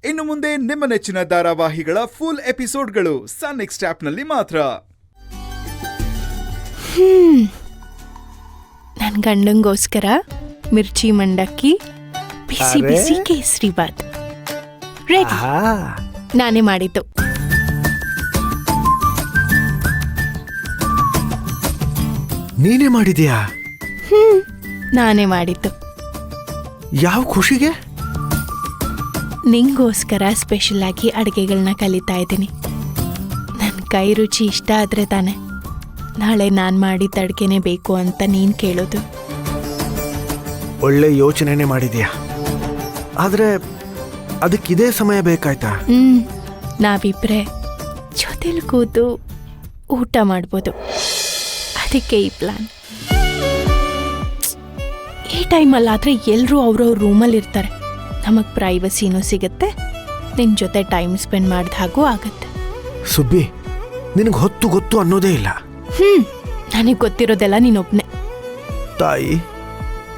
ಇನ್ನು ಮುಂದೆ ನಿಮ್ಮ ನೆಚ್ಚಿನ ಧಾರಾವಾಹಿಗಳ ಫುಲ್ ಎಪಿಸೋಡ್ಗಳು ಸನ್ ನೆಕ್ಸ್ಟ್ ಆಪ್ನಲ್ಲಿ ಮಾತ್ರ. ನನ್ನ ಗಂಡಂಗೋಸ್ಕರ ಮಿರ್ಚಿ ಮಂಡಕ್ಕಿ, ಬಿಸಿ ಬಿಸಿ ಕೇಸರಿ ಬಾತ್ ರೆಡಿ. ನಾನೇ ಮಾಡಿದ್ದು. ನೀನೇ ಮಾಡಿದ್ಯಾ? ನಾನೇ ಮಾಡಿದ್ದು. ಯಾವ ಖುಷಿಗೆ? ನಿಂಗೋಸ್ಕರ ಸ್ಪೆಷಲ್ ಆಗಿ ಅಡುಗೆಗಳನ್ನ ಕಲಿತಾ ಇದ್ದೀನಿ. ನನ್ನ ಕೈ ರುಚಿ ಇಷ್ಟ ಆದರೆ ತಾನೆ ನಾಳೆ ನಾನು ಮಾಡಿದ ಅಡುಗೆನೇ ಬೇಕು ಅಂತ ನೀನು ಕೇಳೋದು. ಒಳ್ಳೆ ಯೋಚನೆನೇ ಮಾಡಿದ್ಯಾ, ಆದರೆ ಅದಕ್ಕಿದೇ ಸಮಯ ಬೇಕಾಯ್ತಾ? ನಾವಿಬ್ಬರೇ ಜೊತೆಲಿ ಕೂತು ಊಟ ಮಾಡ್ಬೋದು, ಅದಕ್ಕೆ ಈ ಪ್ಲಾನ್. ಈ ಟೈಮಲ್ಲಾದರೆ ಎಲ್ಲರೂ ಅವ್ರವ್ರ ರೂಮಲ್ಲಿ ಇರ್ತಾರೆ, ನಮಗೆ ಪ್ರೈವಸಿನೂ ಸಿಗುತ್ತೆ, ನಿನ್ನ ಜೊತೆ ಟೈಮ್ ಸ್ಪೆಂಡ್ ಮಾಡಿದ ಹಾಗೂ ಆಗುತ್ತೆ. ಸುಬ್ಬಿ, ನಿನಗೆ ಹೊತ್ತು ಗೊತ್ತು ಅನ್ನೋದೇ ಇಲ್ಲ. ನನಗೆ ಗೊತ್ತಿರೋದೆಲ್ಲ ನೀನೊಬ್ಬನೇ. ತಾಯಿ,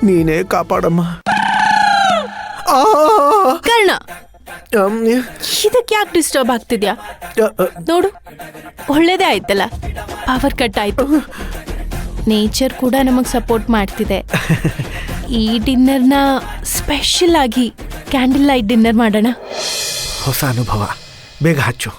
ನೀನೇ ಕಾಪಾಡಮ್ಮ. ಕರ್ಣ, ಇದಕ್ಕೆ ಯಾಕೆ ಡಿಸ್ಟರ್ಬ್ ಆಗ್ತಿದ್ಯಾ? ನೋಡು, ಒಳ್ಳೇದೇ ಆಯ್ತಲ್ಲ, ಪವರ್ ಕಟ್ ಆಯ್ತು. ನೇಚರ್ ಕೂಡ ನಮಗೆ ಸಪೋರ್ಟ್ ಮಾಡ್ತಿದೆ. ಈ ಡಿನ್ನರ್ನ ಸ್ಪೆಷಲ್ ಆಗಿ ಕ್ಯಾಂಡಲ್ ಲೈಟ್ ಡಿನ್ನರ್ ಮಾಡೋಣ. ಹೊಸ ಅನುಭವ, ಬೇಗ ಹಚ್ಚು.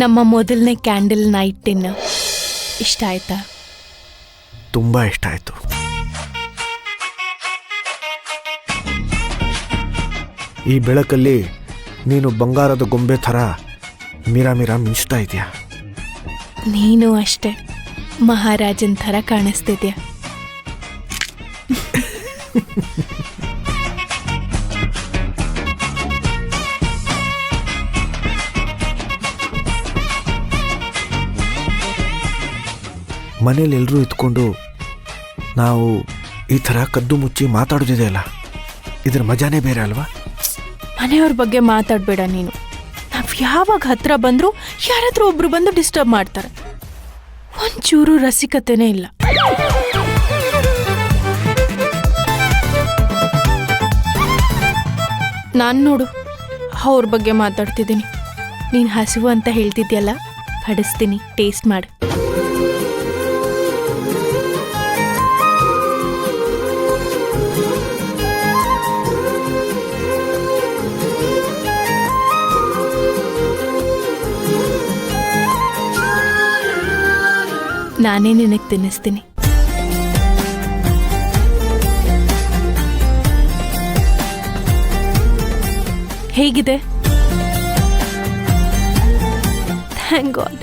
ನಮ್ಮ ಮೊದಲನೇ ಕ್ಯಾಂಡಲ್ ನೈಟ್ ಡಿನ್ನರ್ ಇಷ್ಟ ಆಯ್ತಾ? ತುಂಬಾ ಇಷ್ಟ ಆಯ್ತು. ಈ ಬೆಳಕಲ್ಲಿ ನೀನು ಬಂಗಾರದ ಗೊಂಬೆ ಥರ ಮೀರಾ ಮೀರಾ ಮಿಂಚ್ತಾ ಇದೆಯಾ. ನೀನು ಅಷ್ಟೇ ಮಹಾರಾಜನ್ ಥರ ಕಾಣಿಸ್ತಿದ್ಯಾ. ಮನೇಲಿ ಎಲ್ಲರೂ ಇದ್ಕೊಂಡು ನಾವು ಈ ಥರ ಕದ್ದು ಮುಚ್ಚಿ ಮಾತಾಡೋದಿದೆಯಲ್ಲ, ಇದ್ರ ಮಜಾನೇ ಬೇರೆ ಅಲ್ವಾ? ಮನೆಯವ್ರ ಬಗ್ಗೆ ಮಾತಾಡಬೇಡ ನೀನು. ನಾವು ಯಾವಾಗ ಹತ್ರ ಬಂದರೂ ಯಾರಾದರೂ ಒಬ್ರು ಬಂದು ಡಿಸ್ಟರ್ಬ್ ಮಾಡ್ತಾರೆ. ಒಂಚೂರು ರಸಿಕತೆನೇ ಇಲ್ಲ. ನಾನು ನೋಡು, ಅವ್ರ ಬಗ್ಗೆ ಮಾತಾಡ್ತಿದ್ದೀನಿ. ನೀನು ಹಸಿವು ಅಂತ ಹೇಳ್ತಿದ್ಯಲ್ಲ, ಬಡಿಸ್ತೀನಿ, ಟೇಸ್ಟ್ ಮಾಡು. ನಾನೇ ನಿನಗೆ ತಿನ್ನಿಸ್ತೀನಿ. ಹೇಗಿದೆ? Thank god.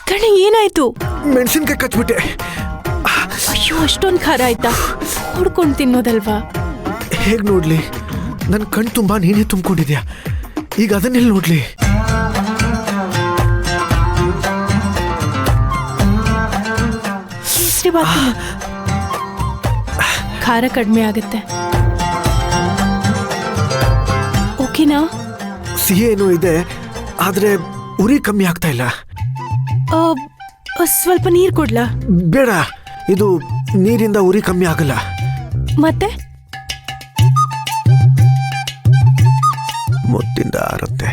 ಕಣೆ, ಏನಾಯ್ತು? ಮೆಣಸಿನ್ಕಾಯಿ ಕಚ್ಬಿಟ್ಟೆ. ಅಯ್ಯೋ, ಅಷ್ಟೊಂದು ಖಾರ ಆಯ್ತಾ? ಹುಡ್ಕೊಂಡು ತಿನ್ನೋದಲ್ವಾ? ಹೇಗೆ ನೋಡ್ಲಿ? ನನ್ನ ಕಣ್ ತುಂಬಾ ನೀನೇ ತುಂಬಿಕೊಂಡಿದ್ಯಾ, ಈಗ ಅದನ್ನೆಲ್ಲಿ ನೋಡ್ಲಿ? ಖಾರ ಕಡಿಮೆ ಆಗುತ್ತೆ, ಓಕೆನಾ? ಸಿಹಿ ಏನೂ ಇದೆ, ಆದ್ರೆ ಉರಿ ಕಮ್ಮಿ ಆಗ್ತಾ ಇಲ್ಲ. ಸ್ವಲ್ಪ ನೀರು ಕೊಡ್ಲಾ? ಬೇಡ, ಇದು ನೀರಿಂದ ಉರಿ ಕಮ್ಮಿ ಆಗಲ್ಲ. ಮತ್ತೆ ಮುದ್ದಿಂದ ಆರುತ್ತೆ.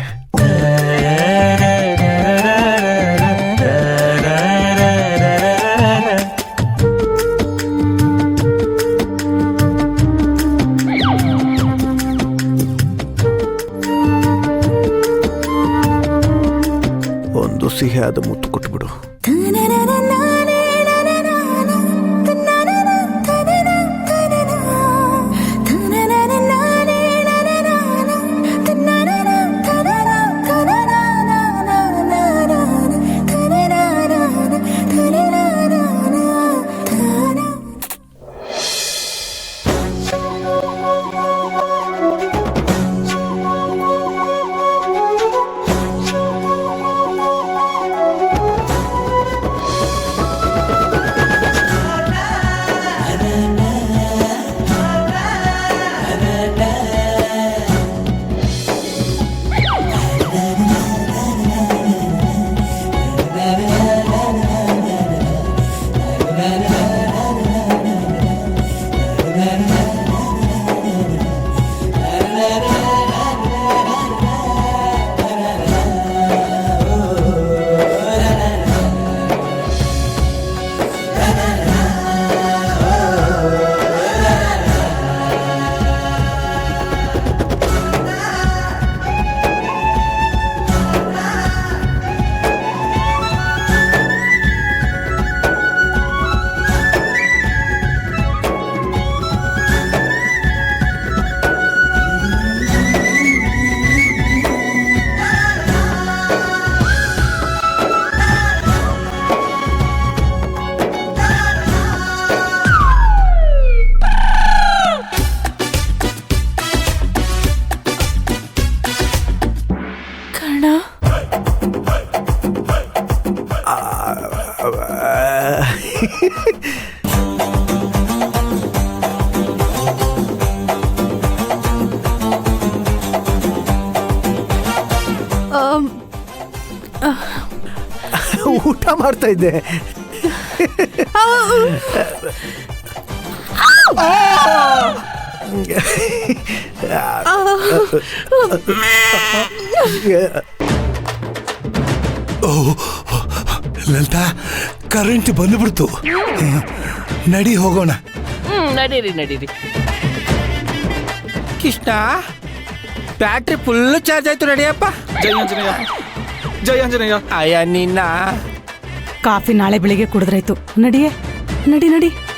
ಒಂದು ಸಿಹಿಯಾದ ಮುತ್ತು ಕೊಟ್ಬಿಡು. ಮಾಡ್ತಾ ಇದ್ದೆ. ಲಲಿತಾ, ಕರೆಂಟ್ ಬಂದುಬಿಡ್ತು. ನಡಿ ಹೋಗೋಣ. ನಡೀರಿ. ಕೃಷ್ಣ, ಬ್ಯಾಟ್ರಿ ಫುಲ್ ಚಾರ್ಜ್ ಆಯ್ತು, ನಡಿಯಪ್ಪ. ಜೈ ಆಂಜನೇಯ. ಅಯ್ಯ ನಿನ್ನ ಕಾಫಿ ನಾಳೆ ಬೆಳಿಗ್ಗೆ ಕುಡಿದ್ರಾಯ್ತು. ನಡಿ.